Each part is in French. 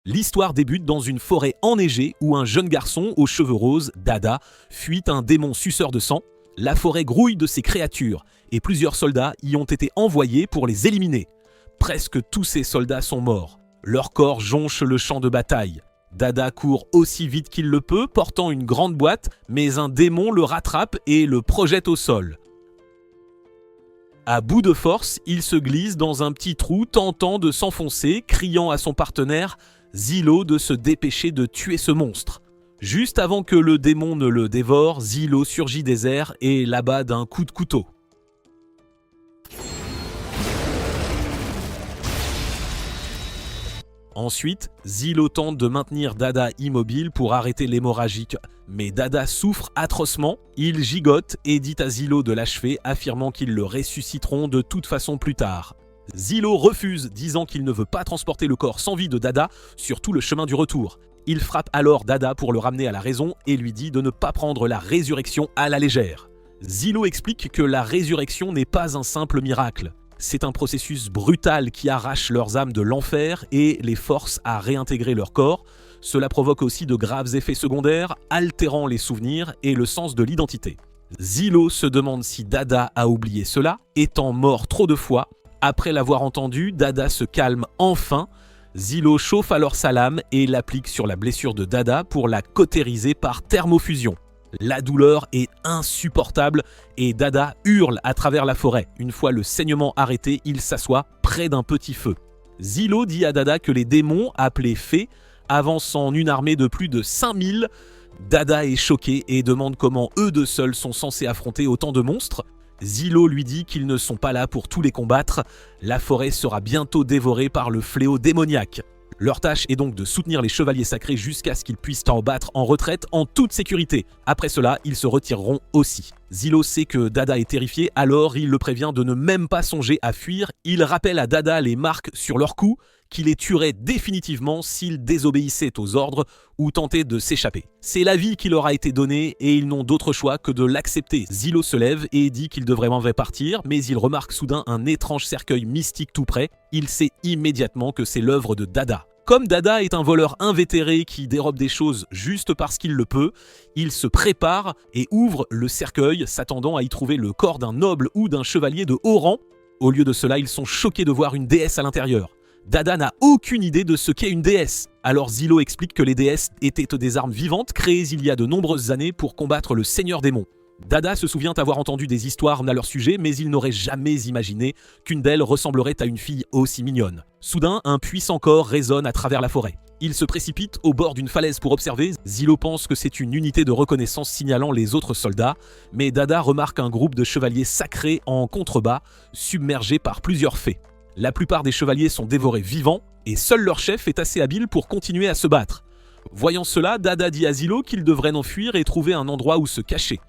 L'histoire débute dans une forêt enneigée où un jeune garçon aux cheveux roses, Dada, fuit un démon suceur de sang. La forêt grouille de ces créatures et plusieurs soldats y ont été envoyés pour les éliminer. Presque tous ces soldats sont morts. Leurs corps jonchent le champ de bataille. Dada court aussi vite qu'il le peut, portant une grande boîte, mais un démon le rattrape et le projette au sol. À bout de force, il se glisse dans un petit trou, tentant de s'enfoncer, criant à son partenaire Zilo de se dépêcher de tuer ce monstre. Juste avant que le démon ne le dévore, Zilo surgit des airs et l'abat d'un coup de couteau. Ensuite, Zilo tente de maintenir Dada immobile pour arrêter l'hémorragie, mais Dada souffre atrocement, il gigote et dit à Zilo de l'achever, affirmant qu'ils le ressusciteront de toute façon plus tard. Zilo refuse, disant qu'il ne veut pas transporter le corps sans vie de Dada sur tout le chemin du retour. Il frappe alors Dada pour le ramener à la raison et lui dit de ne pas prendre la résurrection à la légère. Zilo explique que la résurrection n'est pas un simple miracle. C'est un processus brutal qui arrache leurs âmes de l'enfer et les force à réintégrer leur corps. Cela provoque aussi de graves effets secondaires, altérant les souvenirs et le sens de l'identité. Zilo se demande si Dada a oublié cela, étant mort trop de fois. Après l'avoir entendu, Dada se calme enfin. Zilo chauffe alors sa lame et l'applique sur la blessure de Dada pour la cautériser par thermofusion. La douleur est insupportable et Dada hurle à travers la forêt. Une fois le saignement arrêté, il s'assoit près d'un petit feu. Zilo dit à Dada que les démons, appelés fées, avancent en une armée de plus de 5000. Dada est choqué et demande comment eux deux seuls sont censés affronter autant de monstres. Zilo lui dit qu'ils ne sont pas là pour tous les combattre. La forêt sera bientôt dévorée par le fléau démoniaque. Leur tâche est donc de soutenir les chevaliers sacrés jusqu'à ce qu'ils puissent en battre en retraite en toute sécurité. Après cela, ils se retireront aussi. Zilo sait que Dada est terrifié, alors il le prévient de ne même pas songer à fuir. Il rappelle à Dada les marques sur leur cou, qui les tuerait définitivement s'ils désobéissaient aux ordres ou tentaient de s'échapper. C'est la vie qui leur a été donnée et ils n'ont d'autre choix que de l'accepter. Zilo se lève et dit qu'il devrait partir, mais il remarque soudain un étrange cercueil mystique tout près. Il sait immédiatement que c'est l'œuvre de Dada. Comme Dada est un voleur invétéré qui dérobe des choses juste parce qu'il le peut, il se prépare et ouvre le cercueil, s'attendant à y trouver le corps d'un noble ou d'un chevalier de haut rang. Au lieu de cela, ils sont choqués de voir une déesse à l'intérieur. Dada n'a aucune idée de ce qu'est une déesse. Alors Zilo explique que les déesses étaient des armes vivantes créées il y a de nombreuses années pour combattre le seigneur démon. Dada se souvient avoir entendu des histoires à leur sujet, mais il n'aurait jamais imaginé qu'une d'elles ressemblerait à une fille aussi mignonne. Soudain, un puissant corps résonne à travers la forêt. Il se précipite au bord d'une falaise pour observer. Zilo pense que c'est une unité de reconnaissance signalant les autres soldats, mais Dada remarque un groupe de chevaliers sacrés en contrebas, submergés par plusieurs fées. La plupart des chevaliers sont dévorés vivants, et seul leur chef est assez habile pour continuer à se battre. Voyant cela, Dada dit à Zilo qu'il devrait en fuir et trouver un endroit où se cacher.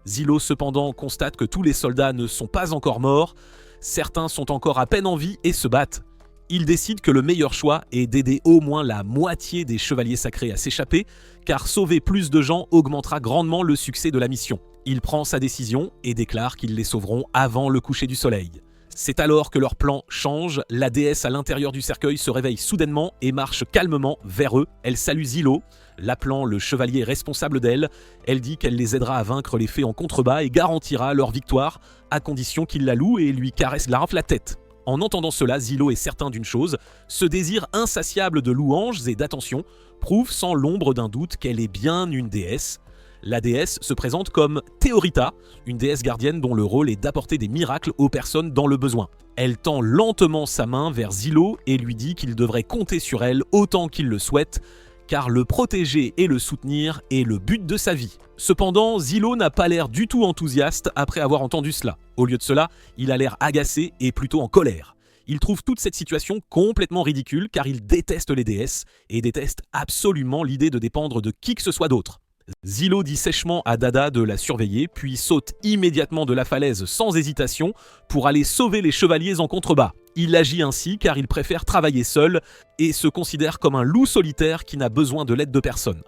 Zilo cependant constate que tous les soldats ne sont pas encore morts, certains sont encore à peine en vie et se battent. Il décide que le meilleur choix est d'aider au moins la moitié des chevaliers sacrés à s'échapper, car sauver plus de gens augmentera grandement le succès de la mission. Il prend sa décision et déclare qu'ils les sauveront avant le coucher du soleil. C'est alors que leur plan change, la déesse à l'intérieur du cercueil se réveille soudainement et marche calmement vers eux. Elle salue Zilo, l'appelant le chevalier responsable d'elle. Elle dit qu'elle les aidera à vaincre les fées en contrebas et garantira leur victoire, à condition qu'ils la louent et lui caressent la tête. En entendant cela, Zilo est certain d'une chose, ce désir insatiable de louanges et d'attention prouve sans l'ombre d'un doute qu'elle est bien une déesse. La déesse se présente comme Théorita, une déesse gardienne dont le rôle est d'apporter des miracles aux personnes dans le besoin. Elle tend lentement sa main vers Zilo et lui dit qu'il devrait compter sur elle autant qu'il le souhaite, car le protéger et le soutenir est le but de sa vie. Cependant, Zilo n'a pas l'air du tout enthousiaste après avoir entendu cela. Au lieu de cela, il a l'air agacé et plutôt en colère. Il trouve toute cette situation complètement ridicule car il déteste les déesses et déteste absolument l'idée de dépendre de qui que ce soit d'autre. Zilo dit sèchement à Dada de la surveiller, puis saute immédiatement de la falaise sans hésitation pour aller sauver les chevaliers en contrebas. Il agit ainsi car il préfère travailler seul et se considère comme un loup solitaire qui n'a besoin de l'aide de personne.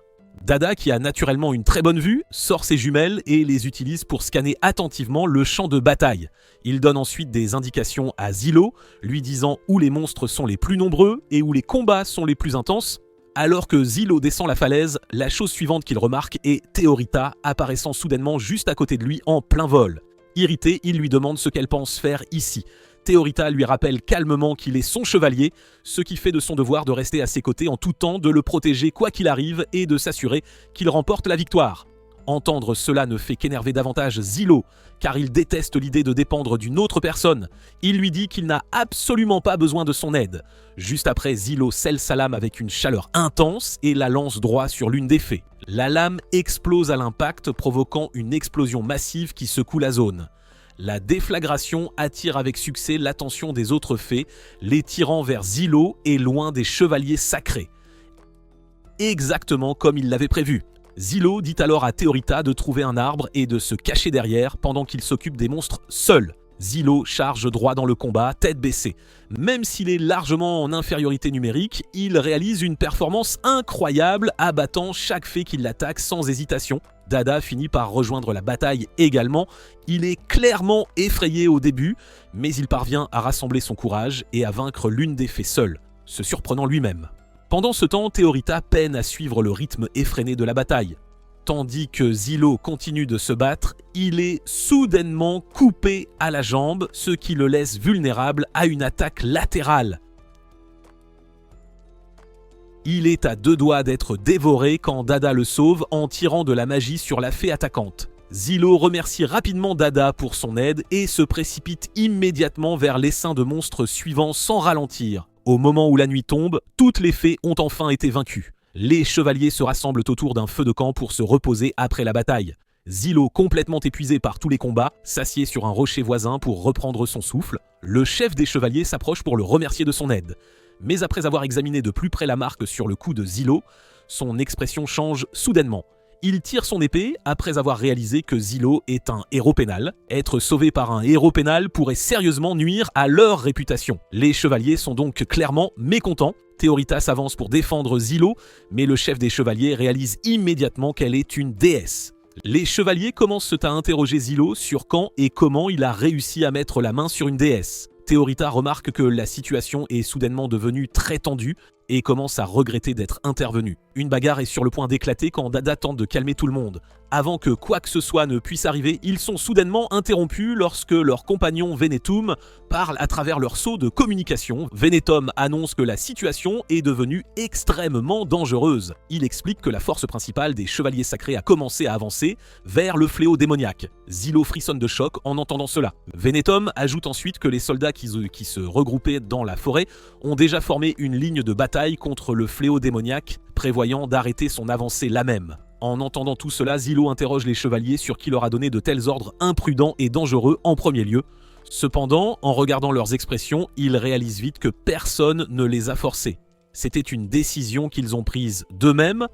Dada, qui a naturellement une très bonne vue, sort ses jumelles et les utilise pour scanner attentivement le champ de bataille. Il donne ensuite des indications à Zilo, lui disant où les monstres sont les plus nombreux et où les combats sont les plus intenses. Alors que Zilo descend la falaise, la chose suivante qu'il remarque est Theorita apparaissant soudainement juste à côté de lui en plein vol. Irrité, il lui demande ce qu'elle pense faire ici. Theorita lui rappelle calmement qu'il est son chevalier, ce qui fait de son devoir de rester à ses côtés en tout temps, de le protéger quoi qu'il arrive et de s'assurer qu'il remporte la victoire. Entendre cela ne fait qu'énerver davantage Zilo, car il déteste l'idée de dépendre d'une autre personne. Il lui dit qu'il n'a absolument pas besoin de son aide. Juste après, Zilo scelle sa lame avec une chaleur intense et la lance droit sur l'une des fées. La lame explose à l'impact, provoquant une explosion massive qui secoue la zone. La déflagration attire avec succès l'attention des autres fées, les tirant vers Zilo et loin des chevaliers sacrés. Exactement comme il l'avait prévu. Zilo dit alors à Theorita de trouver un arbre et de se cacher derrière pendant qu'il s'occupe des monstres seul. Zilo charge droit dans le combat, tête baissée. Même s'il est largement en infériorité numérique, il réalise une performance incroyable, abattant chaque fée qui l'attaque sans hésitation. Dada finit par rejoindre la bataille également. Il est clairement effrayé au début, mais il parvient à rassembler son courage et à vaincre l'une des fées seule, se surprenant lui-même. Pendant ce temps, Theorita peine à suivre le rythme effréné de la bataille. Tandis que Zilo continue de se battre, il est soudainement coupé à la jambe, ce qui le laisse vulnérable à une attaque latérale. Il est à deux doigts d'être dévoré quand Dada le sauve en tirant de la magie sur la fée attaquante. Zilo remercie rapidement Dada pour son aide et se précipite immédiatement vers l'essaim de monstres suivants sans ralentir. Au moment où la nuit tombe, toutes les fées ont enfin été vaincues. Les chevaliers se rassemblent autour d'un feu de camp pour se reposer après la bataille. Zilo, complètement épuisé par tous les combats, s'assied sur un rocher voisin pour reprendre son souffle. Le chef des chevaliers s'approche pour le remercier de son aide. Mais après avoir examiné de plus près la marque sur le cou de Zilo, son expression change soudainement. Il tire son épée après avoir réalisé que Zilo est un héros pénal. Être sauvé par un héros pénal pourrait sérieusement nuire à leur réputation. Les chevaliers sont donc clairement mécontents. Theorita s'avance pour défendre Zilo, mais le chef des chevaliers réalise immédiatement qu'elle est une déesse. Les chevaliers commencent à interroger Zilo sur quand et comment il a réussi à mettre la main sur une déesse. Theorita remarque que la situation est soudainement devenue très tendue et commence à regretter d'être intervenu. Une bagarre est sur le point d'éclater quand Dada tente de calmer tout le monde. Avant que quoi que ce soit ne puisse arriver, ils sont soudainement interrompus lorsque leur compagnon Venetum parle à travers leur sceau de communication. Venetum annonce que la situation est devenue extrêmement dangereuse. Il explique que la force principale des chevaliers sacrés a commencé à avancer vers le fléau démoniaque. Zilo frissonne de choc en entendant cela. Venetum ajoute ensuite que les soldats qui se regroupaient dans la forêt ont déjà formé une ligne de bataille contre le fléau démoniaque, prévoyant d'arrêter son avancée là même. En entendant tout cela, Zilo interroge les chevaliers sur qui leur a donné de tels ordres imprudents et dangereux en premier lieu. Cependant, en regardant leurs expressions, ils réalisent vite que personne ne les a forcés. C'était une décision qu'ils ont prise d'eux-mêmes.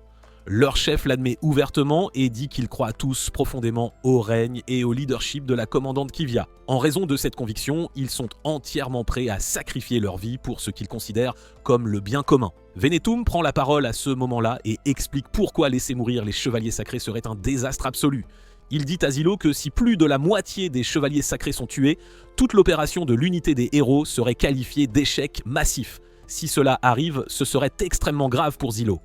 Leur chef l'admet ouvertement et dit qu'ils croient tous profondément au règne et au leadership de la commandante Kivia. En raison de cette conviction, ils sont entièrement prêts à sacrifier leur vie pour ce qu'ils considèrent comme le bien commun. Venetum prend la parole à ce moment-là et explique pourquoi laisser mourir les chevaliers sacrés serait un désastre absolu. Il dit à Zilo que si plus de la moitié des chevaliers sacrés sont tués, toute l'opération de l'unité des héros serait qualifiée d'échec massif. Si cela arrive, ce serait extrêmement grave pour Zilo.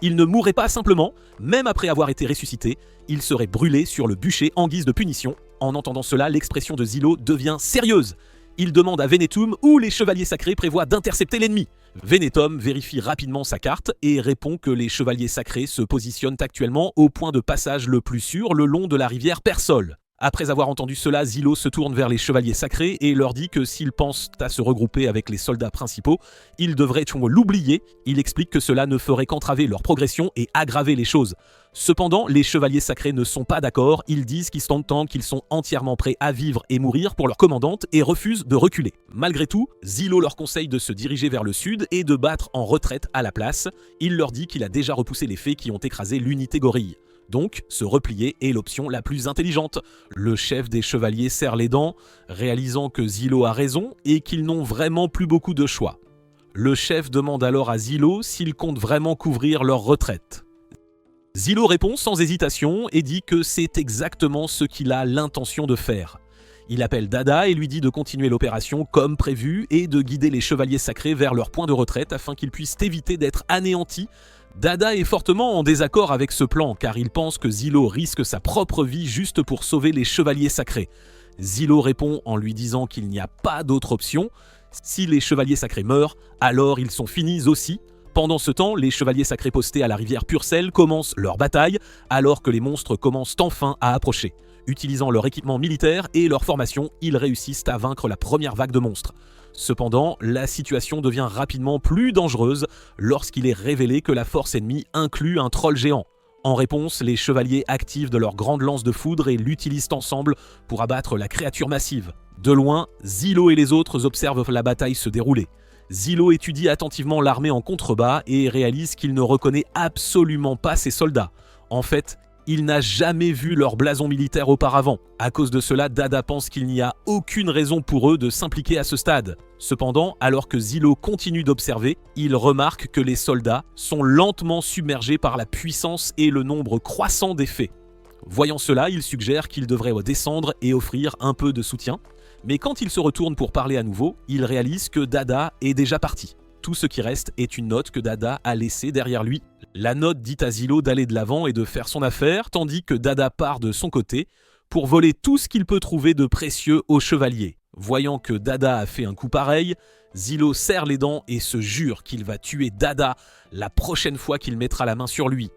Il ne mourrait pas simplement, même après avoir été ressuscité, il serait brûlé sur le bûcher en guise de punition. En entendant cela, l'expression de Zilo devient sérieuse. Il demande à Venetum où les chevaliers sacrés prévoient d'intercepter l'ennemi. Venetum vérifie rapidement sa carte et répond que les chevaliers sacrés se positionnent actuellement au point de passage le plus sûr le long de la rivière Persol. Après avoir entendu cela, Zilo se tourne vers les chevaliers sacrés et leur dit que s'ils pensent à se regrouper avec les soldats principaux, ils devraient l'oublier. Il explique que cela ne ferait qu'entraver leur progression et aggraver les choses. Cependant, les chevaliers sacrés ne sont pas d'accord, ils disent qu'ils sont entièrement prêts à vivre et mourir pour leur commandante et refusent de reculer. Malgré tout, Zilo leur conseille de se diriger vers le sud et de battre en retraite à la place. Il leur dit qu'il a déjà repoussé les fées qui ont écrasé l'unité gorille. Donc, se replier est l'option la plus intelligente. Le chef des chevaliers serre les dents, réalisant que Zilo a raison et qu'ils n'ont vraiment plus beaucoup de choix. Le chef demande alors à Zilo s'il compte vraiment couvrir leur retraite. Zilo répond sans hésitation et dit que c'est exactement ce qu'il a l'intention de faire. Il appelle Dada et lui dit de continuer l'opération comme prévu et de guider les chevaliers sacrés vers leur point de retraite afin qu'ils puissent éviter d'être anéantis. Dada est fortement en désaccord avec ce plan car il pense que Zilo risque sa propre vie juste pour sauver les chevaliers sacrés. Zilo répond en lui disant qu'il n'y a pas d'autre option. Si les chevaliers sacrés meurent, alors ils sont finis aussi. Pendant ce temps, les chevaliers sacrés postés à la rivière Purcell commencent leur bataille alors que les monstres commencent enfin à approcher. Utilisant leur équipement militaire et leur formation, ils réussissent à vaincre la première vague de monstres. Cependant, la situation devient rapidement plus dangereuse lorsqu'il est révélé que la force ennemie inclut un troll géant. En réponse, les chevaliers activent de leur grande lance de foudre et l'utilisent ensemble pour abattre la créature massive. De loin, Zilo et les autres observent la bataille se dérouler. Zilo étudie attentivement l'armée en contrebas et réalise qu'il ne reconnaît absolument pas ses soldats. En fait, il n'a jamais vu leur blason militaire auparavant. À cause de cela, Dada pense qu'il n'y a aucune raison pour eux de s'impliquer à ce stade. Cependant, alors que Zilo continue d'observer, il remarque que les soldats sont lentement submergés par la puissance et le nombre croissant des fées. Voyant cela, il suggère qu'il devrait descendre et offrir un peu de soutien. Mais quand il se retourne pour parler à nouveau, il réalise que Dada est déjà parti. Tout ce qui reste est une note que Dada a laissée derrière lui. La note dit à Zilo d'aller de l'avant et de faire son affaire, tandis que Dada part de son côté pour voler tout ce qu'il peut trouver de précieux aux chevaliers. Voyant que Dada a fait un coup pareil, Zilo serre les dents et se jure qu'il va tuer Dada la prochaine fois qu'il mettra la main sur lui.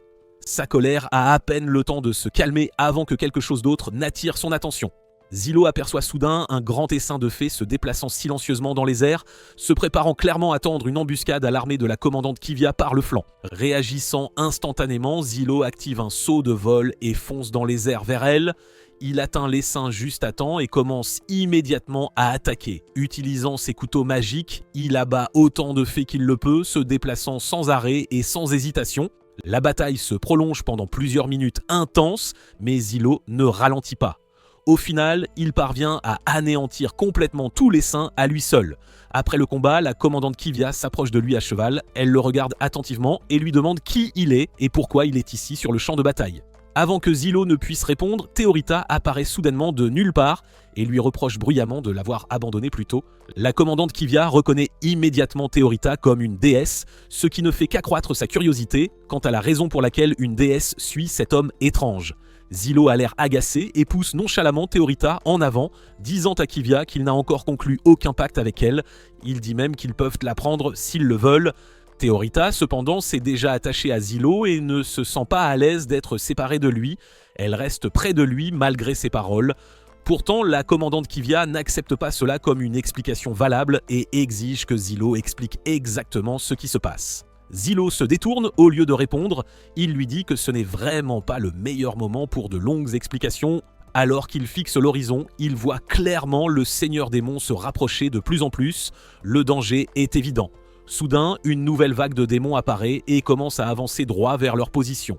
Sa colère a à peine le temps de se calmer avant que quelque chose d'autre n'attire son attention. Zilo aperçoit soudain un grand essaim de fées se déplaçant silencieusement dans les airs, se préparant clairement à tendre une embuscade à l'armée de la commandante Kivia par le flanc. Réagissant instantanément, Zilo active un saut de vol et fonce dans les airs vers elle. Il atteint l'essaim juste à temps et commence immédiatement à attaquer. Utilisant ses couteaux magiques, il abat autant de fées qu'il le peut, se déplaçant sans arrêt et sans hésitation. La bataille se prolonge pendant plusieurs minutes intenses, mais Zilo ne ralentit pas. Au final, il parvient à anéantir complètement tous les saints à lui seul. Après le combat, la commandante Kivia s'approche de lui à cheval, elle le regarde attentivement et lui demande qui il est et pourquoi il est ici sur le champ de bataille. Avant que Zilo ne puisse répondre, Theorita apparaît soudainement de nulle part et lui reproche bruyamment de l'avoir abandonné plus tôt. La commandante Kivia reconnaît immédiatement Theorita comme une déesse, ce qui ne fait qu'accroître sa curiosité quant à la raison pour laquelle une déesse suit cet homme étrange. Zilo a l'air agacé et pousse nonchalamment Theorita en avant, disant à Kivia qu'il n'a encore conclu aucun pacte avec elle. Il dit même qu'ils peuvent la prendre s'ils le veulent. Theorita, cependant, s'est déjà attachée à Zilo et ne se sent pas à l'aise d'être séparée de lui. Elle reste près de lui malgré ses paroles. Pourtant, la commandante Kivia n'accepte pas cela comme une explication valable et exige que Zilo explique exactement ce qui se passe. Zilo se détourne au lieu de répondre, il lui dit que ce n'est vraiment pas le meilleur moment pour de longues explications. Alors qu'il fixe l'horizon, il voit clairement le Seigneur Démon se rapprocher de plus en plus, le danger est évident. Soudain, une nouvelle vague de démons apparaît et commence à avancer droit vers leur position.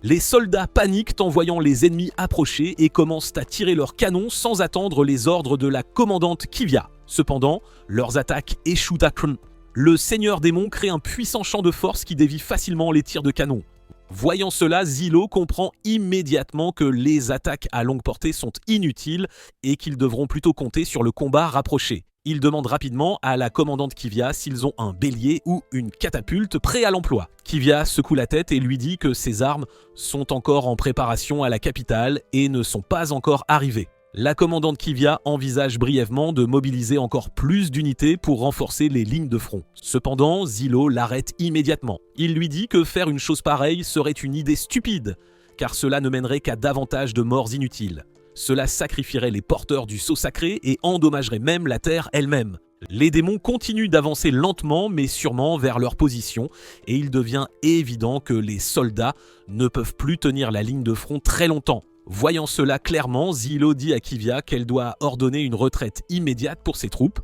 Les soldats paniquent en voyant les ennemis approcher et commencent à tirer leurs canons sans attendre les ordres de la commandante Kivia. Cependant, leurs attaques échouent à cran. Le Seigneur Démon crée un puissant champ de force qui dévie facilement les tirs de canon. Voyant cela, Zilo comprend immédiatement que les attaques à longue portée sont inutiles et qu'ils devront plutôt compter sur le combat rapproché. Il demande rapidement à la commandante Kivia s'ils ont un bélier ou une catapulte prêt à l'emploi. Kivia secoue la tête et lui dit que ses armes sont encore en préparation à la capitale et ne sont pas encore arrivées. La commandante Kivia envisage brièvement de mobiliser encore plus d'unités pour renforcer les lignes de front. Cependant, Zilo l'arrête immédiatement. Il lui dit que faire une chose pareille serait une idée stupide, car cela ne mènerait qu'à davantage de morts inutiles. Cela sacrifierait les porteurs du sceau sacré et endommagerait même la terre elle-même. Les démons continuent d'avancer lentement mais sûrement vers leur position et il devient évident que les soldats ne peuvent plus tenir la ligne de front très longtemps. Voyant cela clairement, Zilo dit à Kivia qu'elle doit ordonner une retraite immédiate pour ses troupes.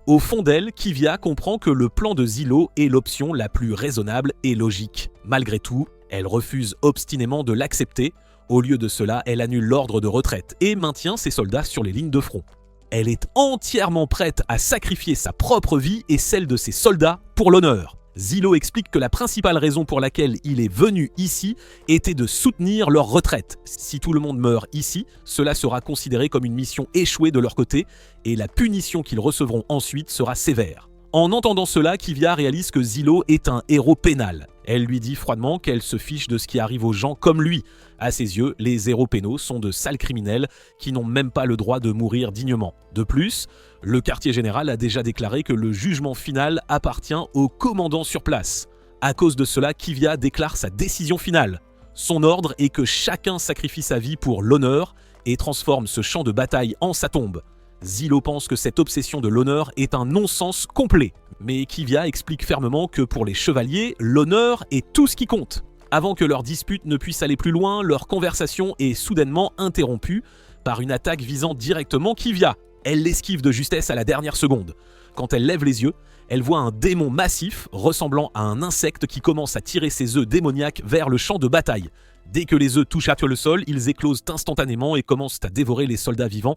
Au fond d'elle, Kivia comprend que le plan de Zilo est l'option la plus raisonnable et logique. Malgré tout, elle refuse obstinément de l'accepter. Au lieu de cela, elle annule l'ordre de retraite et maintient ses soldats sur les lignes de front. Elle est entièrement prête à sacrifier sa propre vie et celle de ses soldats pour l'honneur. Zilo explique que la principale raison pour laquelle il est venu ici était de soutenir leur retraite. Si tout le monde meurt ici, cela sera considéré comme une mission échouée de leur côté et la punition qu'ils recevront ensuite sera sévère. En entendant cela, Kivia réalise que Zilo est un héros pénal. Elle lui dit froidement qu'elle se fiche de ce qui arrive aux gens comme lui. À ses yeux, les héros pénaux sont de sales criminels qui n'ont même pas le droit de mourir dignement. De plus, le quartier général a déjà déclaré que le jugement final appartient au commandant sur place. À cause de cela, Kivia déclare sa décision finale. Son ordre est que chacun sacrifie sa vie pour l'honneur et transforme ce champ de bataille en sa tombe. Zilo pense que cette obsession de l'honneur est un non-sens complet. Mais Kivia explique fermement que pour les chevaliers, l'honneur est tout ce qui compte. Avant que leur dispute ne puisse aller plus loin, leur conversation est soudainement interrompue par une attaque visant directement Kivia. Elle l'esquive de justesse à la dernière seconde. Quand elle lève les yeux, elle voit un démon massif ressemblant à un insecte qui commence à tirer ses œufs démoniaques vers le champ de bataille. Dès que les œufs touchent le sol, ils éclosent instantanément et commencent à dévorer les soldats vivants.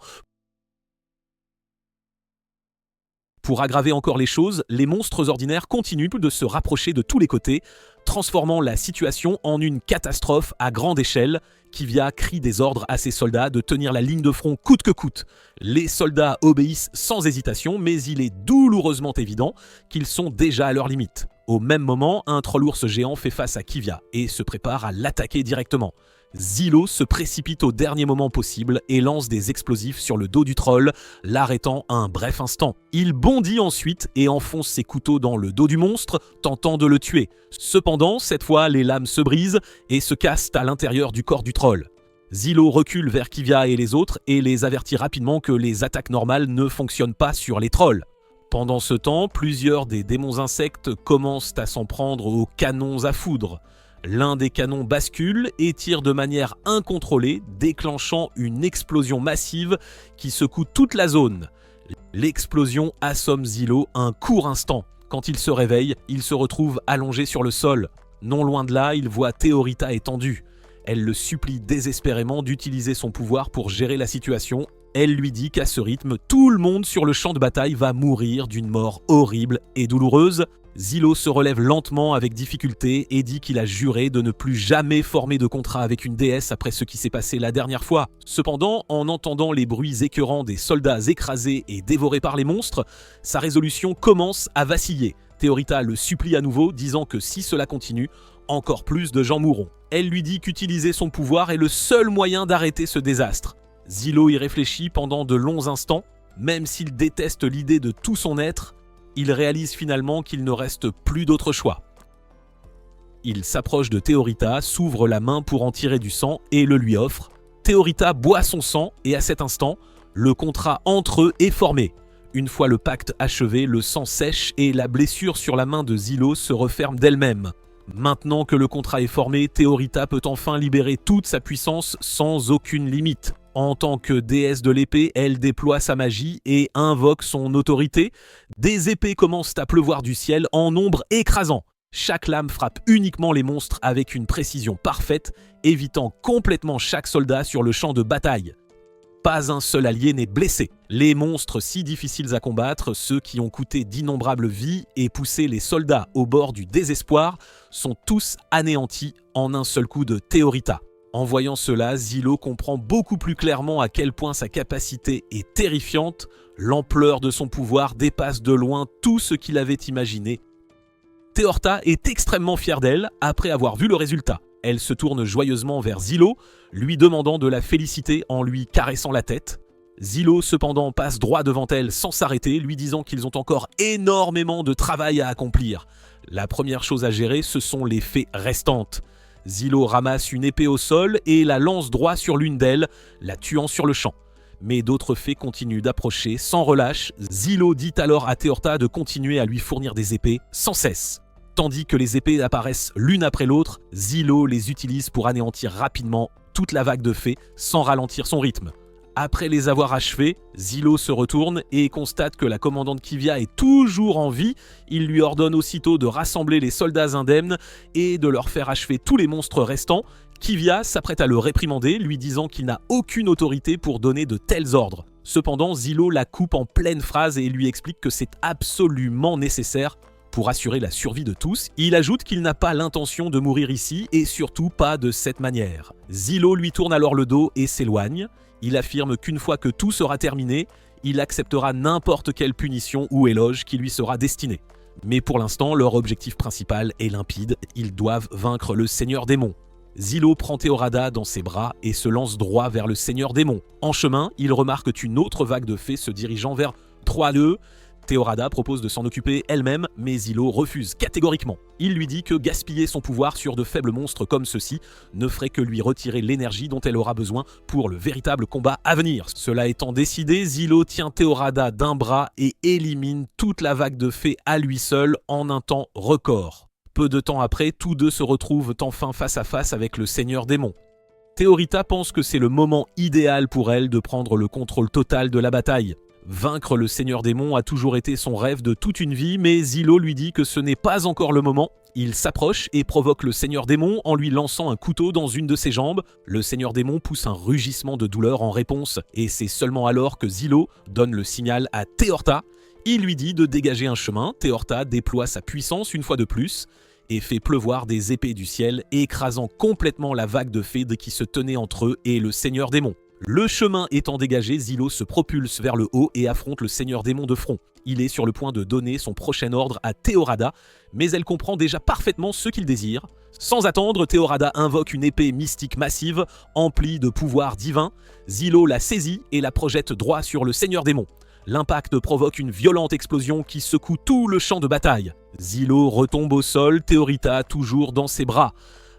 Pour aggraver encore les choses, les monstres ordinaires continuent de se rapprocher de tous les côtés, transformant la situation en une catastrophe à grande échelle. Kivia crie des ordres à ses soldats de tenir la ligne de front coûte que coûte. Les soldats obéissent sans hésitation, mais il est douloureusement évident qu'ils sont déjà à leur limite. Au même moment, un troll-ours géant fait face à Kivia et se prépare à l'attaquer directement. Zilo se précipite au dernier moment possible et lance des explosifs sur le dos du troll, l'arrêtant un bref instant. Il bondit ensuite et enfonce ses couteaux dans le dos du monstre, tentant de le tuer. Cependant, cette fois, les lames se brisent et se cassent à l'intérieur du corps du troll. Zilo recule vers Kivia et les autres et les avertit rapidement que les attaques normales ne fonctionnent pas sur les trolls. Pendant ce temps, plusieurs des démons insectes commencent à s'en prendre aux canons à foudre. L'un des canons bascule et tire de manière incontrôlée, déclenchant une explosion massive qui secoue toute la zone. L'explosion assomme Zilo un court instant. Quand il se réveille, il se retrouve allongé sur le sol. Non loin de là, il voit Theorita étendue. Elle le supplie désespérément d'utiliser son pouvoir pour gérer la situation. Elle lui dit qu'à ce rythme, tout le monde sur le champ de bataille va mourir d'une mort horrible et douloureuse. Zilo se relève lentement avec difficulté et dit qu'il a juré de ne plus jamais former de contrat avec une déesse après ce qui s'est passé la dernière fois. Cependant, en entendant les bruits écœurants des soldats écrasés et dévorés par les monstres, sa résolution commence à vaciller. Theorita le supplie à nouveau, disant que si cela continue, encore plus de gens mourront. Elle lui dit qu'utiliser son pouvoir est le seul moyen d'arrêter ce désastre. Zilo y réfléchit pendant de longs instants. Même s'il déteste l'idée de tout son être, il réalise finalement qu'il ne reste plus d'autre choix. Il s'approche de Theorita, s'ouvre la main pour en tirer du sang et le lui offre. Theorita boit son sang et à cet instant, le contrat entre eux est formé. Une fois le pacte achevé, le sang sèche et la blessure sur la main de Zilo se referme d'elle-même. Maintenant que le contrat est formé, Theorita peut enfin libérer toute sa puissance sans aucune limite. En tant que déesse de l'épée, elle déploie sa magie et invoque son autorité. Des épées commencent à pleuvoir du ciel en nombre écrasant. Chaque lame frappe uniquement les monstres avec une précision parfaite, évitant complètement chaque soldat sur le champ de bataille. Pas un seul allié n'est blessé. Les monstres si difficiles à combattre, ceux qui ont coûté d'innombrables vies et poussé les soldats au bord du désespoir, sont tous anéantis en un seul coup de Theorita. En voyant cela, Zilo comprend beaucoup plus clairement à quel point sa capacité est terrifiante. L'ampleur de son pouvoir dépasse de loin tout ce qu'il avait imaginé. Theorita est extrêmement fière d'elle après avoir vu le résultat. Elle se tourne joyeusement vers Zilo, lui demandant de la féliciter en lui caressant la tête. Zilo, cependant, passe droit devant elle sans s'arrêter, lui disant qu'ils ont encore énormément de travail à accomplir. La première chose à gérer, ce sont les fées restantes. Zilo ramasse une épée au sol et la lance droit sur l'une d'elles, la tuant sur le champ. Mais d'autres fées continuent d'approcher sans relâche. Zilo dit alors à Theorita de continuer à lui fournir des épées sans cesse. Tandis que les épées apparaissent l'une après l'autre, Zilo les utilise pour anéantir rapidement toute la vague de fées sans ralentir son rythme. Après les avoir achevées, Zilo se retourne et constate que la commandante Kivia est toujours en vie. Il lui ordonne aussitôt de rassembler les soldats indemnes et de leur faire achever tous les monstres restants. Kivia s'apprête à le réprimander, lui disant qu'il n'a aucune autorité pour donner de tels ordres. Cependant, Zilo la coupe en pleine phrase et lui explique que c'est absolument nécessaire Pour assurer la survie de tous, il ajoute qu'il n'a pas l'intention de mourir ici et surtout pas de cette manière. Zilo lui tourne alors le dos et s'éloigne. Il affirme qu'une fois que tout sera terminé, il acceptera n'importe quelle punition ou éloge qui lui sera destiné. Mais pour l'instant, leur objectif principal est limpide, ils doivent vaincre le Seigneur Démon. Zilo prend Théorada dans ses bras et se lance droit vers le Seigneur Démon. En chemin, il remarque une autre vague de fées se dirigeant vers 3-2. Théorada propose de s'en occuper elle-même, mais Zilo refuse catégoriquement. Il lui dit que gaspiller son pouvoir sur de faibles monstres comme ceux-ci ne ferait que lui retirer l'énergie dont elle aura besoin pour le véritable combat à venir. Cela étant décidé, Zilo tient Théorada d'un bras et élimine toute la vague de fées à lui seul en un temps record. Peu de temps après, tous deux se retrouvent enfin face à face avec le Seigneur Démon. Théorita pense que c'est le moment idéal pour elle de prendre le contrôle total de la bataille. Vaincre le Seigneur Démon a toujours été son rêve de toute une vie, mais Zilo lui dit que ce n'est pas encore le moment. Il s'approche et provoque le Seigneur Démon en lui lançant un couteau dans une de ses jambes. Le Seigneur Démon pousse un rugissement de douleur en réponse, et c'est seulement alors que Zilo donne le signal à Théorta. Il lui dit de dégager un chemin. Théorta déploie sa puissance une fois de plus et fait pleuvoir des épées du ciel, écrasant complètement la vague de fées qui se tenait entre eux et le Seigneur Démon. Le chemin étant dégagé, Zilo se propulse vers le haut et affronte le Seigneur Démon de front. Il est sur le point de donner son prochain ordre à Théorada, mais elle comprend déjà parfaitement ce qu'il désire. Sans attendre, Théorada invoque une épée mystique massive, emplie de pouvoirs divins. Zilo la saisit et la projette droit sur le Seigneur Démon. L'impact provoque une violente explosion qui secoue tout le champ de bataille. Zilo retombe au sol, Théorita toujours dans ses bras.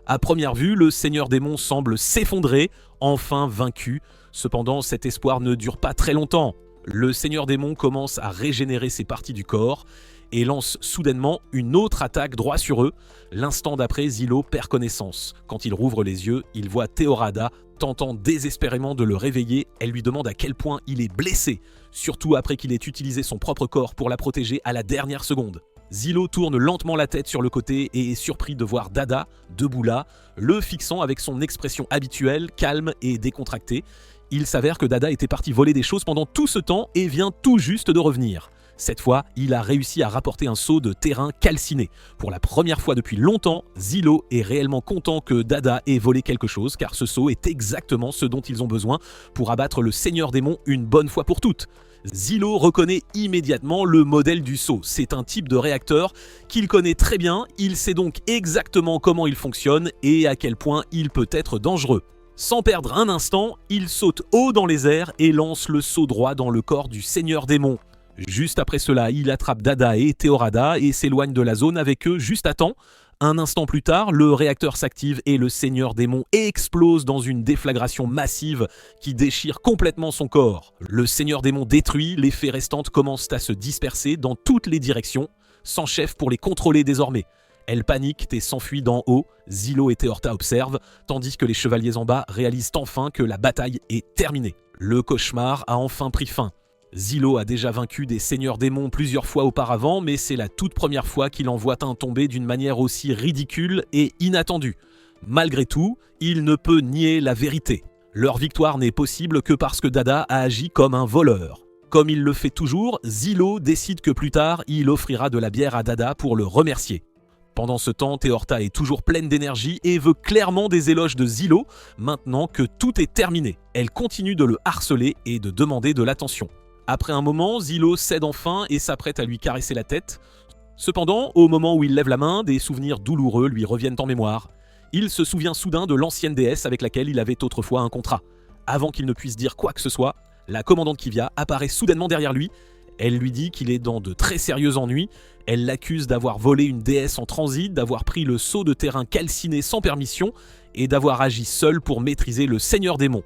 À première vue, le Seigneur Démon semble s'effondrer, enfin vaincu. Cependant, cet espoir ne dure pas très longtemps. Le Seigneur Démon commence à régénérer ses parties du corps et lance soudainement une autre attaque droit sur eux. L'instant d'après, Zilo perd connaissance. Quand il rouvre les yeux, il voit Théorada tentant désespérément de le réveiller. Elle lui demande à quel point il est blessé, surtout après qu'il ait utilisé son propre corps pour la protéger à la dernière seconde. Zilo tourne lentement la tête sur le côté et est surpris de voir Dada, debout là, le fixant avec son expression habituelle, calme et décontractée. Il s'avère que Dada était parti voler des choses pendant tout ce temps et vient tout juste de revenir. Cette fois, il a réussi à rapporter un seau de terrain calciné. Pour la première fois depuis longtemps, Zilo est réellement content que Dada ait volé quelque chose, car ce seau est exactement ce dont ils ont besoin pour abattre le Seigneur Démon une bonne fois pour toutes. Zilo reconnaît immédiatement le modèle du seau. C'est un type de réacteur qu'il connaît très bien, il sait donc exactement comment il fonctionne et à quel point il peut être dangereux. Sans perdre un instant, il saute haut dans les airs et lance le seau droit dans le corps du Seigneur Démon. Juste après cela, il attrape Dada et Théorada et s'éloigne de la zone avec eux juste à temps. Un instant plus tard, le réacteur s'active et le Seigneur Démon explose dans une déflagration massive qui déchire complètement son corps. Le Seigneur Démon détruit, les fées restantes commencent à se disperser dans toutes les directions, sans chef pour les contrôler désormais. Elles paniquent et s'enfuient d'en haut. Zilo et Théorta observent, tandis que les chevaliers en bas réalisent enfin que la bataille est terminée. Le cauchemar a enfin pris fin. Zilo a déjà vaincu des seigneurs démons plusieurs fois auparavant, mais c'est la toute première fois qu'il en voit un tomber d'une manière aussi ridicule et inattendue. Malgré tout, il ne peut nier la vérité. Leur victoire n'est possible que parce que Dada a agi comme un voleur. Comme il le fait toujours, Zilo décide que plus tard, il offrira de la bière à Dada pour le remercier. Pendant ce temps, Théorta est toujours pleine d'énergie et veut clairement des éloges de Zilo, maintenant que tout est terminé. Elle continue de le harceler et de demander de l'attention. Après un moment, Zilo cède enfin et s'apprête à lui caresser la tête. Cependant, au moment où il lève la main, des souvenirs douloureux lui reviennent en mémoire. Il se souvient soudain de l'ancienne déesse avec laquelle il avait autrefois un contrat. Avant qu'il ne puisse dire quoi que ce soit, la commandante Kivia apparaît soudainement derrière lui. Elle lui dit qu'il est dans de très sérieux ennuis. Elle l'accuse d'avoir volé une déesse en transit, d'avoir pris le seau de terrain calciné sans permission et d'avoir agi seul pour maîtriser le Seigneur Démon.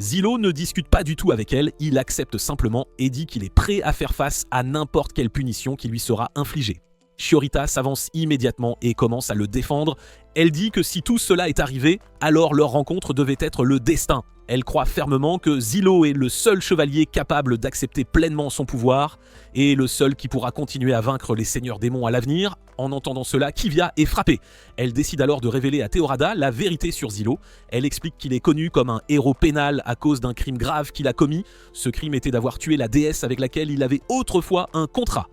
Zilo ne discute pas du tout avec elle, il accepte simplement et dit qu'il est prêt à faire face à n'importe quelle punition qui lui sera infligée. Chiorita s'avance immédiatement et commence à le défendre. Elle dit que si tout cela est arrivé, alors leur rencontre devait être le destin. Elle croit fermement que Zilo est le seul chevalier capable d'accepter pleinement son pouvoir et le seul qui pourra continuer à vaincre les seigneurs démons à l'avenir. En entendant cela, Kivia est frappée. Elle décide alors de révéler à Théorada la vérité sur Zilo. Elle explique qu'il est connu comme un héros pénal à cause d'un crime grave qu'il a commis. Ce crime était d'avoir tué la déesse avec laquelle il avait autrefois un contrat.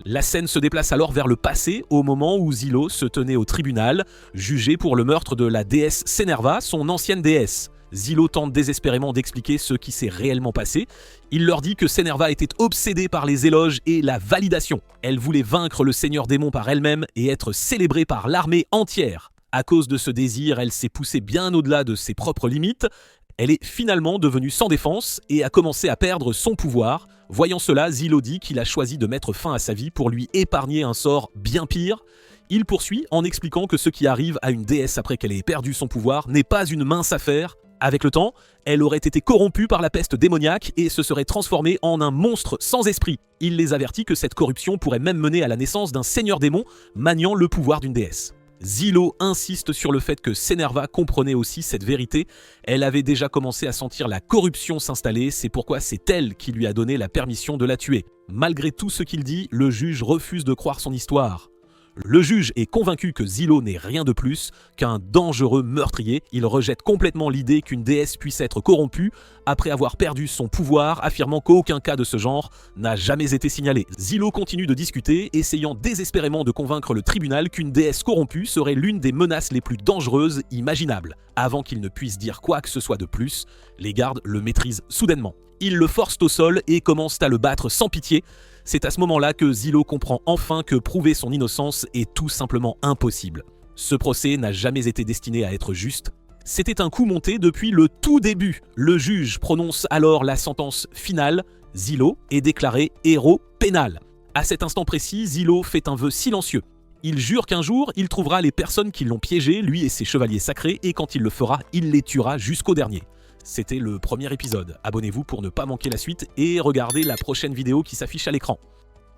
La scène se déplace alors vers le passé, au moment où Zilo se tenait au tribunal, jugé pour le meurtre de la déesse Senerva, son ancienne déesse. Zilo tente désespérément d'expliquer ce qui s'est réellement passé. Il leur dit que Senerva était obsédée par les éloges et la validation. Elle voulait vaincre le seigneur démon par elle-même et être célébrée par l'armée entière. À cause de ce désir, elle s'est poussée bien au-delà de ses propres limites. Elle est finalement devenue sans défense et a commencé à perdre son pouvoir. Voyant cela, Zilo dit qu'il a choisi de mettre fin à sa vie pour lui épargner un sort bien pire. Il poursuit en expliquant que ce qui arrive à une déesse après qu'elle ait perdu son pouvoir n'est pas une mince affaire. Avec le temps, elle aurait été corrompue par la peste démoniaque et se serait transformée en un monstre sans esprit. Il les avertit que cette corruption pourrait même mener à la naissance d'un seigneur démon maniant le pouvoir d'une déesse. Zilo insiste sur le fait que Senerva comprenait aussi cette vérité. Elle avait déjà commencé à sentir la corruption s'installer, c'est pourquoi c'est elle qui lui a donné la permission de la tuer. Malgré tout ce qu'il dit, le juge refuse de croire son histoire. Le juge est convaincu que Zilo n'est rien de plus qu'un dangereux meurtrier. Il rejette complètement l'idée qu'une déesse puisse être corrompue après avoir perdu son pouvoir, affirmant qu'aucun cas de ce genre n'a jamais été signalé. Zilo continue de discuter, essayant désespérément de convaincre le tribunal qu'une déesse corrompue serait l'une des menaces les plus dangereuses imaginables. Avant qu'il ne puisse dire quoi que ce soit de plus, les gardes le maîtrisent soudainement. Ils le forcent au sol et commencent à le battre sans pitié. C'est à ce moment-là que Zilo comprend enfin que prouver son innocence est tout simplement impossible. Ce procès n'a jamais été destiné à être juste. C'était un coup monté depuis le tout début. Le juge prononce alors la sentence finale. Zilo est déclaré héros pénal. À cet instant précis, Zilo fait un vœu silencieux. Il jure qu'un jour, il trouvera les personnes qui l'ont piégé, lui et ses chevaliers sacrés, et quand il le fera, il les tuera jusqu'au dernier. C'était le premier épisode. Abonnez-vous pour ne pas manquer la suite et regardez la prochaine vidéo qui s'affiche à l'écran.